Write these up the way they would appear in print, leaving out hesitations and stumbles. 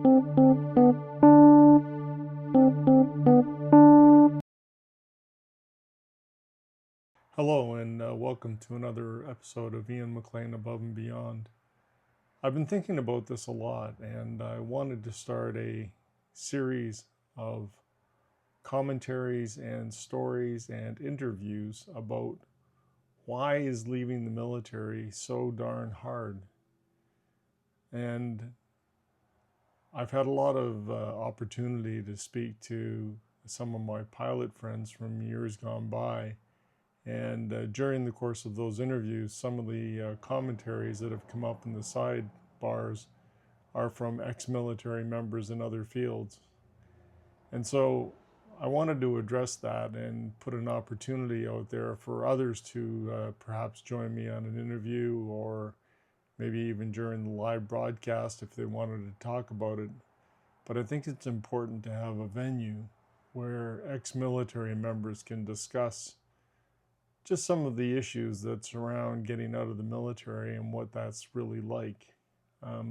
Hello, and welcome to another episode of Ian McLean Above and Beyond. I've been thinking about this a lot, and I wanted to start a series of commentaries and stories and interviews about why is leaving the military so darn hard. And I've had a lot of opportunity to speak to some of my pilot friends from years gone by. And during the course of those interviews, some of the commentaries that have come up in the sidebars are from ex-military members in other fields. And so I wanted to address that and put an opportunity out there for others to perhaps join me on an interview, or maybe even during the live broadcast if they wanted to talk about it. But I think it's important to have a venue where ex-military members can discuss just some of the issues that surround getting out of the military and what that's really like.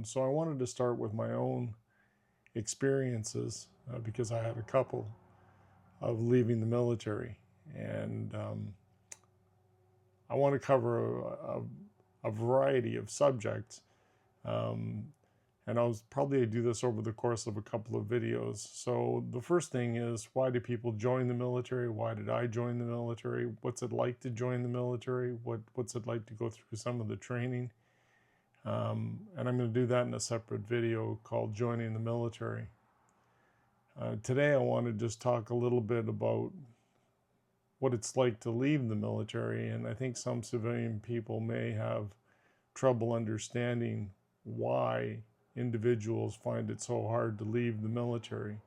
So I wanted to start with my own experiences because I had a couple of leaving the military. And I want to cover a variety of subjects. And I'll probably do this over the course of a couple of videos. So the first thing is, why do people join the military? Why did I join the military? What's it like to join the military? What's it like to go through some of the training? And I'm going to do that in a separate video called Joining the Military. Today I want to just talk a little bit about what it's like to leave the military. And I think some civilian people may have trouble understanding why individuals find it so hard to leave the military.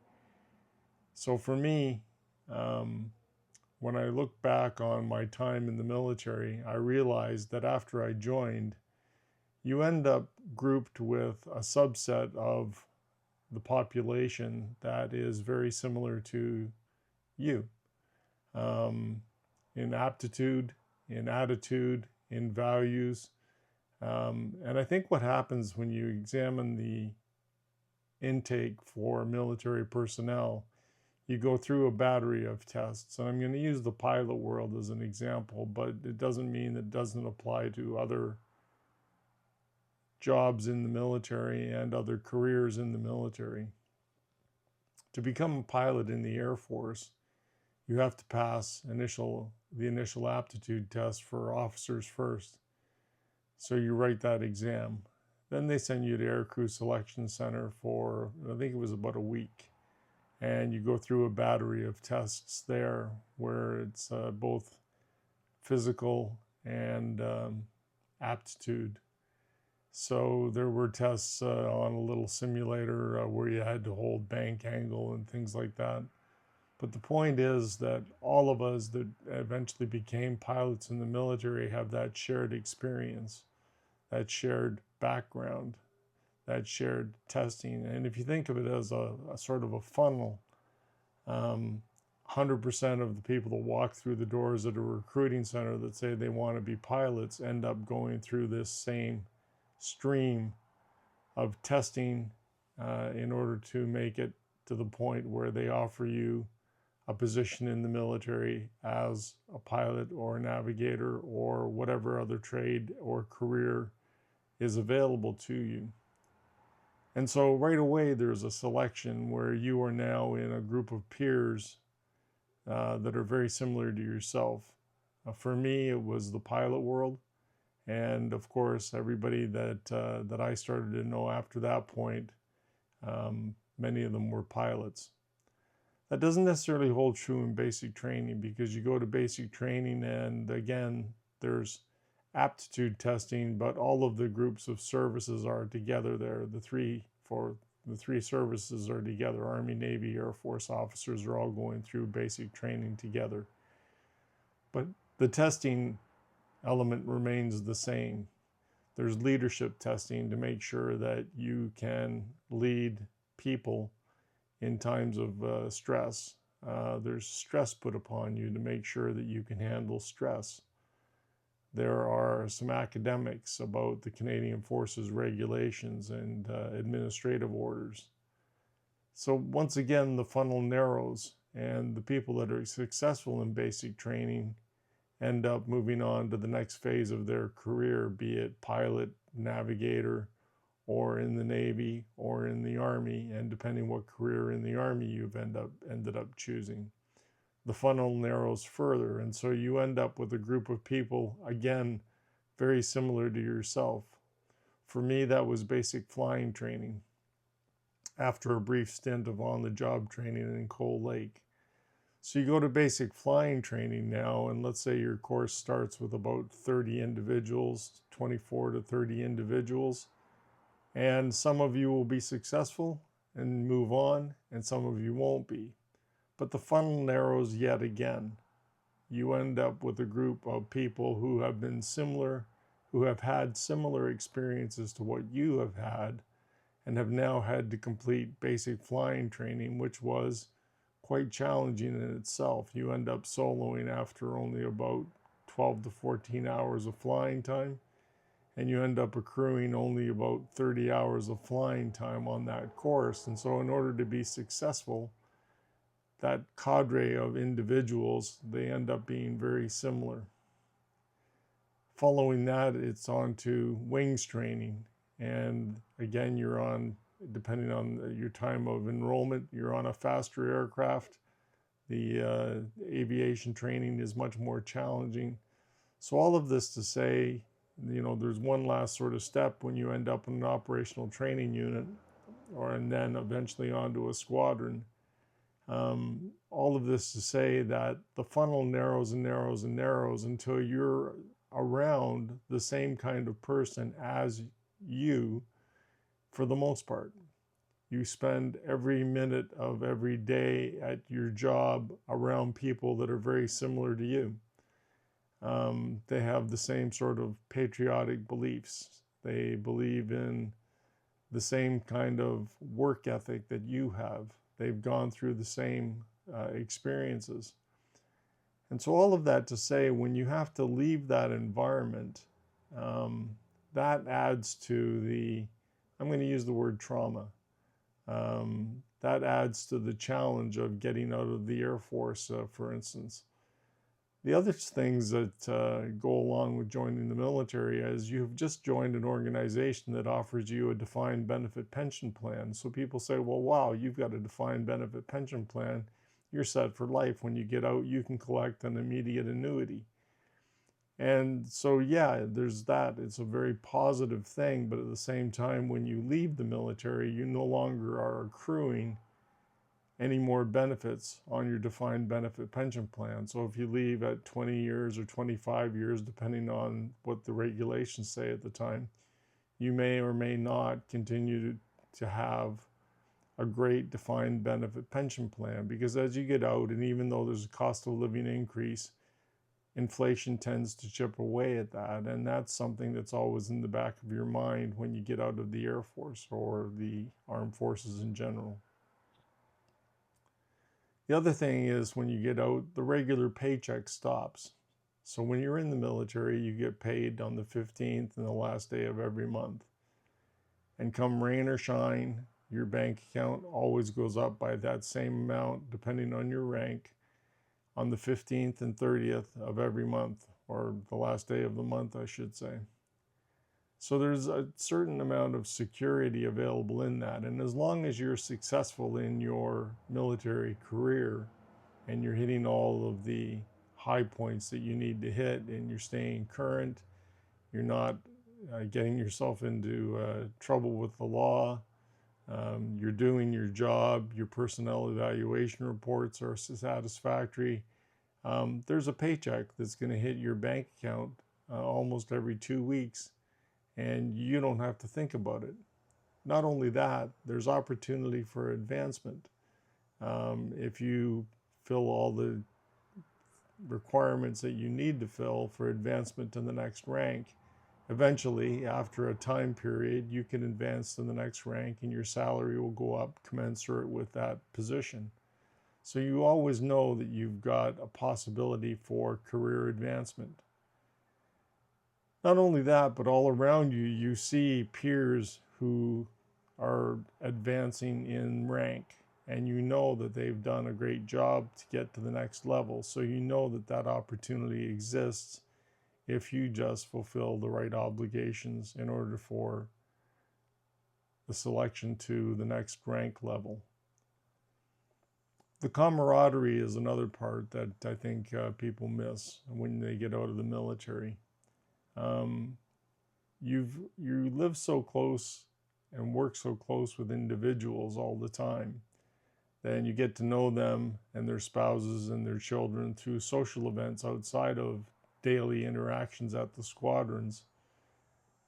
So for me, when I look back on my time in the military, I realized that after I joined, you end up grouped with a subset of the population that is very similar to you, in aptitude, in attitude, in values. And I think what happens when you examine the intake for military personnel, you go through a battery of tests. And I'm going to use the pilot world as an example, but it doesn't mean it doesn't apply to other jobs in the military and other careers in the military. To become a pilot in the Air Force, you have to pass the initial aptitude test for officers first. So you write that exam. Then they send you to Aircrew Selection Center for, I think it was about a week. And you go through a battery of tests there where it's both physical and aptitude. So there were tests on a little simulator where you had to hold bank angle and things like that. But the point is that all of us that eventually became pilots in the military have that shared experience, that shared background, that shared testing. And if you think of it as a sort of a funnel, 100% of the people that walk through the doors at a recruiting center that say they want to be pilots end up going through this same stream of testing in order to make it to the point where they offer you a position in the military as a pilot or a navigator or whatever other trade or career is available to you. And so right away there's a selection where you are now in a group of peers that are very similar to yourself. For me, it was the pilot world. And of course, everybody that I started to know after that point, many of them were pilots. That doesn't necessarily hold true in basic training, because you go to basic training and again, there's aptitude testing, but all of the groups of services are together there. The three services are together. Army, Navy, Air Force officers are all going through basic training together. But the testing element remains the same. There's leadership testing to make sure that you can lead people in times of stress. There's stress put upon you to make sure that you can handle stress. There are some academics about the Canadian Forces regulations and administrative orders. So once again, the funnel narrows, and the people that are successful in basic training end up moving on to the next phase of their career, be it pilot, navigator, or in the Navy or in the Army, and depending what career in the Army you've ended up choosing. The funnel narrows further, and so you end up with a group of people, again, very similar to yourself. For me, that was basic flying training after a brief stint of on-the-job training in Cold Lake. So you go to basic flying training now, and let's say your course starts with about 30 individuals, 24 to 30 individuals, and some of you will be successful and move on, and some of you won't be. But the funnel narrows yet again. You end up with a group of people who have been similar, who have had similar experiences to what you have had, and have now had to complete basic flying training, which was quite challenging in itself. You end up soloing after only about 12 to 14 hours of flying time, and you end up accruing only about 30 hours of flying time on that course. And so in order to be successful, that cadre of individuals, they end up being very similar. Following that, it's on to wings training. And again, you're on, depending on your time of enrollment, you're on a faster aircraft. The aviation training is much more challenging. So all of this to say, there's one last sort of step when you end up in an operational training unit, and then eventually onto a squadron. All of this to say that the funnel narrows and narrows and narrows until you're around the same kind of person as you for the most part. You spend every minute of every day at your job around people that are very similar to you. They have the same sort of patriotic beliefs. They believe in the same kind of work ethic that you have. They've gone through the same experiences. And so all of that to say, when you have to leave that environment, that adds to the, I'm going to use the word trauma. That adds to the challenge of getting out of the Air Force, for instance. The other things that go along with joining the military is you've just joined an organization that offers you a defined benefit pension plan. So people say, well, wow, you've got a defined benefit pension plan. You're set for life. When you get out, you can collect an immediate annuity. And so, yeah, there's that. It's a very positive thing. But at the same time, when you leave the military, you no longer are accruing any more benefits on your defined benefit pension plan. So if you leave at 20 years or 25 years, depending on what the regulations say at the time, you may or may not continue to have a great defined benefit pension plan, because as you get out, and even though there's a cost of living increase, inflation tends to chip away at that. And that's something that's always in the back of your mind when you get out of the Air Force or the armed forces in general. The other thing is, when you get out, the regular paycheck stops. So when you're in the military, you get paid on the 15th and the last day of every month. And come rain or shine, your bank account always goes up by that same amount, depending on your rank, on the 15th and 30th of every month, or the last day of the month, I should say. So there's a certain amount of security available in that. And as long as you're successful in your military career and you're hitting all of the high points that you need to hit, and you're staying current, you're not getting yourself into trouble with the law, you're doing your job, your personnel evaluation reports are satisfactory, there's a paycheck that's going to hit your bank account almost every 2 weeks. And you don't have to think about it. Not only that, there's opportunity for advancement. If you fill all the requirements that you need to fill for advancement to the next rank, eventually, after a time period, you can advance to the next rank and your salary will go up commensurate with that position. So you always know that you've got a possibility for career advancement. Not only that, but all around you, you see peers who are advancing in rank. and you know that they've done a great job to get to the next level. So you know that that opportunity exists if you just fulfill the right obligations in order for the selection to the next rank level. The camaraderie is another part that I think people miss when they get out of the military. Um, you live so close and work so close with individuals all the time. Then you get to know them and their spouses and their children through social events outside of daily interactions at the squadrons,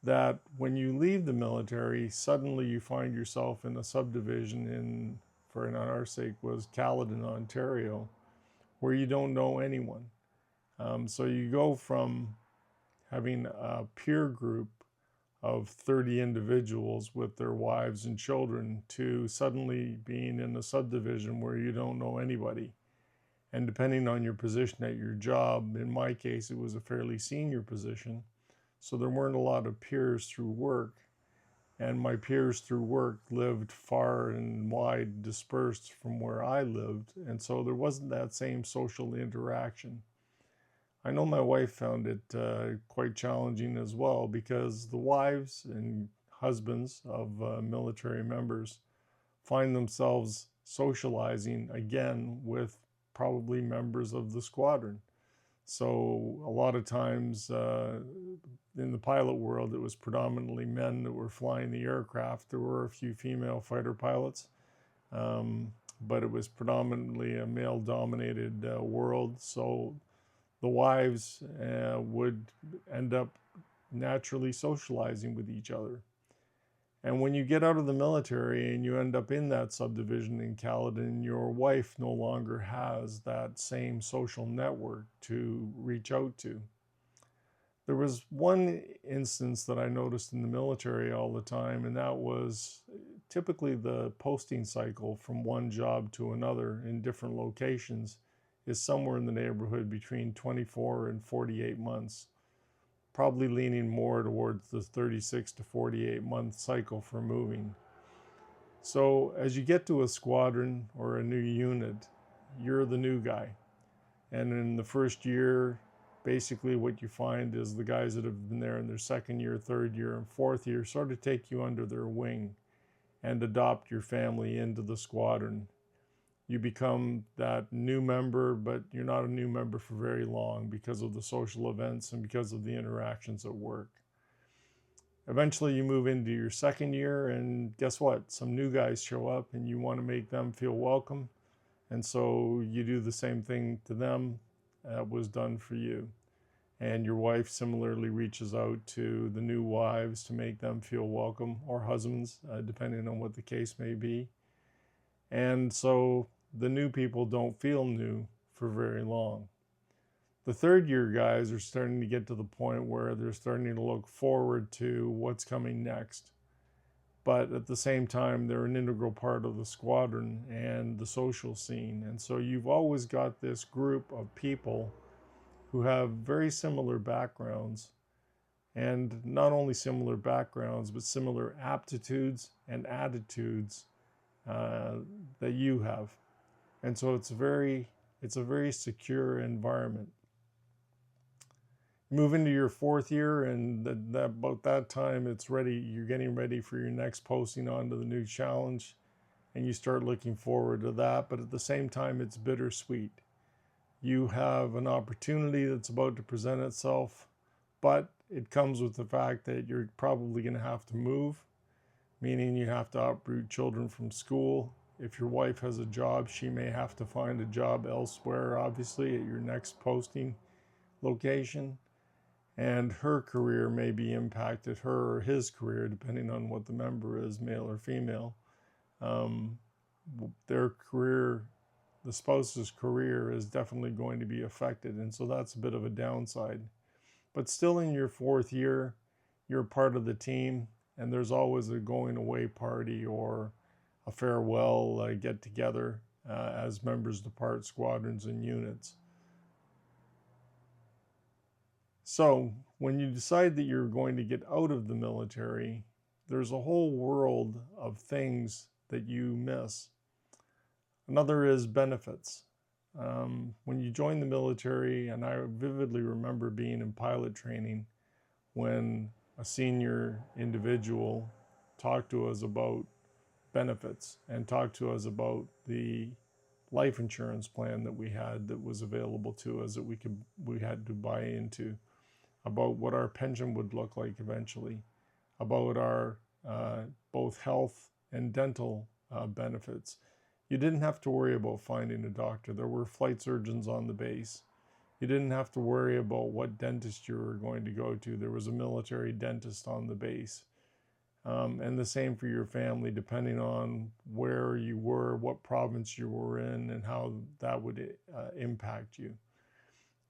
that when you leave the military, suddenly you find yourself in a subdivision in, for our sake, was Caledon, Ontario, where you don't know anyone. So you go from having a peer group of 30 individuals with their wives and children to suddenly being in a subdivision where you don't know anybody. And depending on your position at your job, in my case, it was a fairly senior position, so there weren't a lot of peers through work. And my peers through work lived far and wide dispersed from where I lived, and so there wasn't that same social interaction. I know my wife found it quite challenging as well, because the wives and husbands of military members find themselves socializing again with probably members of the squadron. So a lot of times in the pilot world, it was predominantly men that were flying the aircraft. There were a few female fighter pilots, but it was predominantly a male-dominated world. So the wives would end up naturally socializing with each other. And when you get out of the military and you end up in that subdivision in Caledon, your wife no longer has that same social network to reach out to. There was one instance that I noticed in the military all the time, and that was typically the posting cycle from one job to another in different locations is somewhere in the neighborhood between 24 and 48 months, probably leaning more towards the 36 to 48 month cycle for moving. So as you get to a squadron or a new unit, you're the new guy. And in the first year, basically what you find is the guys that have been there in their second year, third year, and fourth year sort of take you under their wing and adopt your family into the squadron. You become that new member, but you're not a new member for very long because of the social events and because of the interactions at work. Eventually you move into your second year, and guess what? Some new guys show up and you want to make them feel welcome. And so you do the same thing to them that was done for you. And your wife similarly reaches out to the new wives to make them feel welcome, or husbands, depending on what the case may be. And so the new people don't feel new for very long. The third year guys are starting to get to the point where they're starting to look forward to what's coming next. But at the same time, they're an integral part of the squadron and the social scene. And so you've always got this group of people who have very similar backgrounds, and not only similar backgrounds, but similar aptitudes and attitudes that you have. And so it's a very secure environment. Move into your fourth year, and about that time it's ready. You're getting ready for your next posting onto the new challenge, and you start looking forward to that. But at the same time, it's bittersweet. You have an opportunity that's about to present itself, but it comes with the fact that you're probably going to have to move, meaning you have to uproot children from school. If your wife has a job, she may have to find a job elsewhere, obviously, at your next posting location. And her career may be impacted, her or his career, depending on what the member is, male or female. Their career, the spouse's career, is definitely going to be affected. And so that's a bit of a downside. But still, in your fourth year, you're part of the team, and there's always a going away party or a farewell get together as members depart squadrons and units. So when you decide that you're going to get out of the military, there's a whole world of things that you miss. Another is benefits. When you join the military, and I vividly remember being in pilot training when a senior individual talked to us about benefits and talked to us about the life insurance plan that we had that was available to us that we had to buy into, about what our pension would look like eventually, about our both health and dental benefits. You didn't have to worry about finding a doctor. There were flight surgeons on the base. You didn't have to worry about what dentist you were going to go to. There was a military dentist on the base. And the same for your family, depending on where you were, what province you were in, and how that would impact you.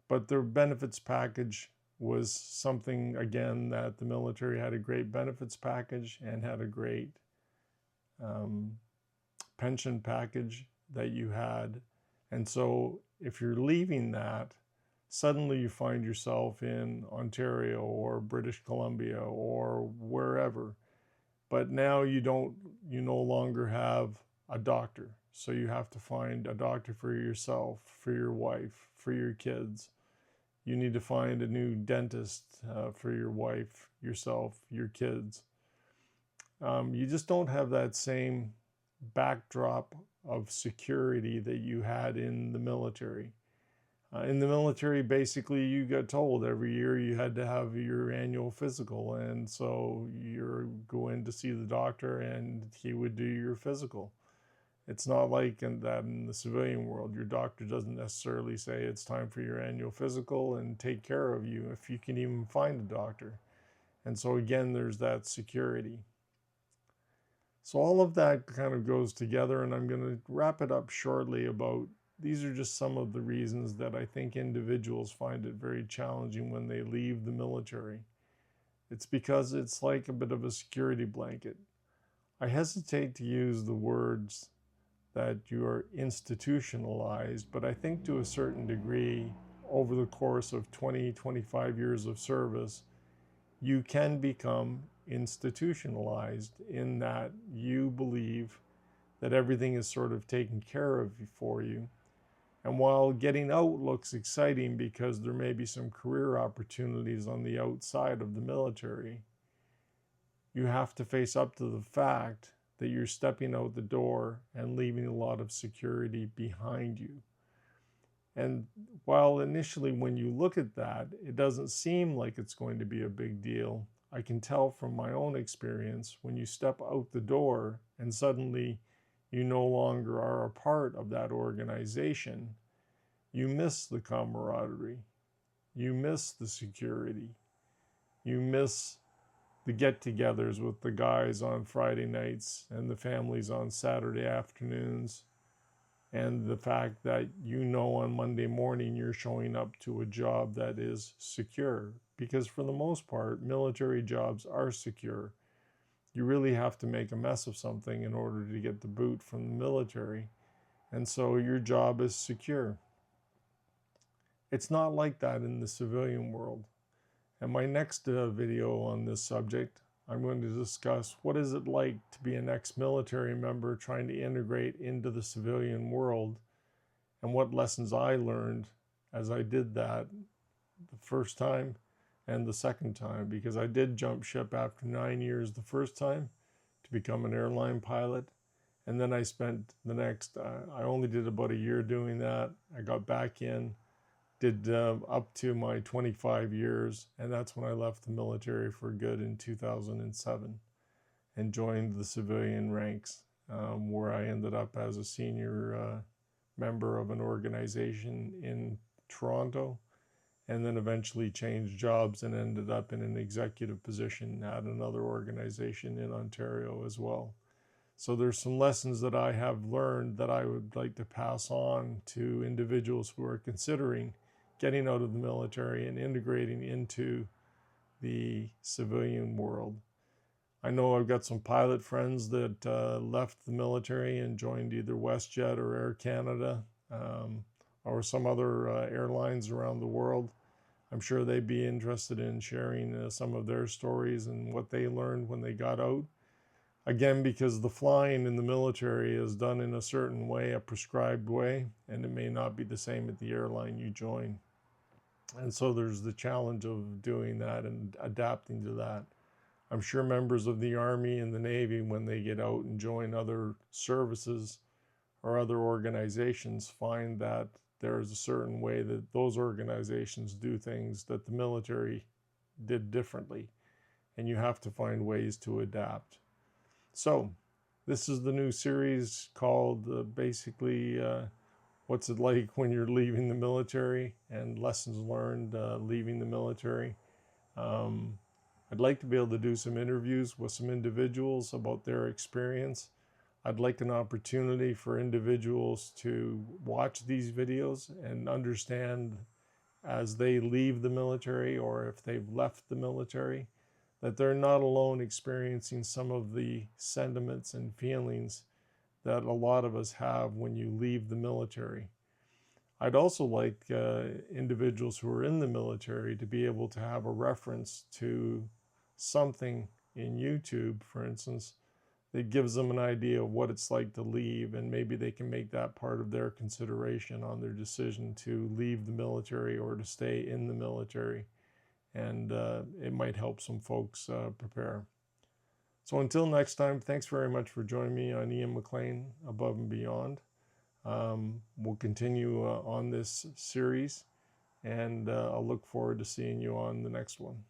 But the benefits package was something, again, that the military had a great benefits package and had a great pension package that you had. And so if you're leaving that, suddenly you find yourself in Ontario or British Columbia or wherever. But now you no longer have a doctor. So you have to find a doctor for yourself, for your wife, for your kids. You need to find a new dentist for your wife, yourself, your kids. You just don't have that same backdrop of security that you had in the military. In the military, basically, you got told every year you had to have your annual physical, and so you're going to see the doctor and he would do your physical. It's not like in the civilian world. Your doctor doesn't necessarily say it's time for your annual physical and take care of you if you can even find a doctor. And so again, there's that security. So all of that kind of goes together, and I'm going to wrap it up shortly about these are just some of the reasons that I think individuals find it very challenging when they leave the military. It's because it's like a bit of a security blanket. I hesitate to use the words that you are institutionalized, but I think to a certain degree, over the course of 20, 25 years of service, you can become institutionalized in that you believe that everything is sort of taken care of for you. And while getting out looks exciting because there may be some career opportunities on the outside of the military, you have to face up to the fact that you're stepping out the door and leaving a lot of security behind you. And while initially when you look at that, it doesn't seem like it's going to be a big deal, I can tell from my own experience when you step out the door and suddenly you no longer are a part of that organization, you miss the camaraderie, you miss the security, you miss the get-togethers with the guys on Friday nights and the families on Saturday afternoons, and the fact that on Monday morning you're showing up to a job that is secure. Because for the most part, military jobs are secure. You really have to make a mess of something in order to get the boot from the military. And so your job is secure. It's not like that in the civilian world. In my next video on this subject, I'm going to discuss what is it like to be an ex-military member trying to integrate into the civilian world, and what lessons I learned as I did that the first time and the second time, because I did jump ship after 9 years the first time to become an airline pilot. And then I spent I only did about a year doing that. I got back in, did up to my 25 years, and that's when I left the military for good in 2007 and joined the civilian ranks, where I ended up as a senior member of an organization in Toronto, and then eventually changed jobs and ended up in an executive position at another organization in Ontario as well. So there's some lessons that I have learned that I would like to pass on to individuals who are considering getting out of the military and integrating into the civilian world. I know I've got some pilot friends that left the military and joined either WestJet or Air Canada or some other airlines around the world. I'm sure they'd be interested in sharing some of their stories and what they learned when they got out. Again, because the flying in the military is done in a certain way, a prescribed way, and it may not be the same at the airline you join. And so there's the challenge of doing that and adapting to that. I'm sure members of the Army and the Navy, when they get out and join other services or other organizations, find that there's a certain way that those organizations do things that the military did differently. And you have to find ways to adapt. So this is the new series called basically what's it like when you're leaving the military and lessons learned leaving the military. I'd like to be able to do some interviews with some individuals about their experience. I'd like an opportunity for individuals to watch these videos and understand as they leave the military or if they've left the military, that they're not alone experiencing some of the sentiments and feelings that a lot of us have when you leave the military. I'd also like individuals who are in the military to be able to have a reference to something in YouTube, for instance, that gives them an idea of what it's like to leave, and maybe they can make that part of their consideration on their decision to leave the military or to stay in the military. And it might help some folks prepare. So until next time, thanks very much for joining me on Ian McLean, Above and Beyond. We'll continue on this series, and I'll look forward to seeing you on the next one.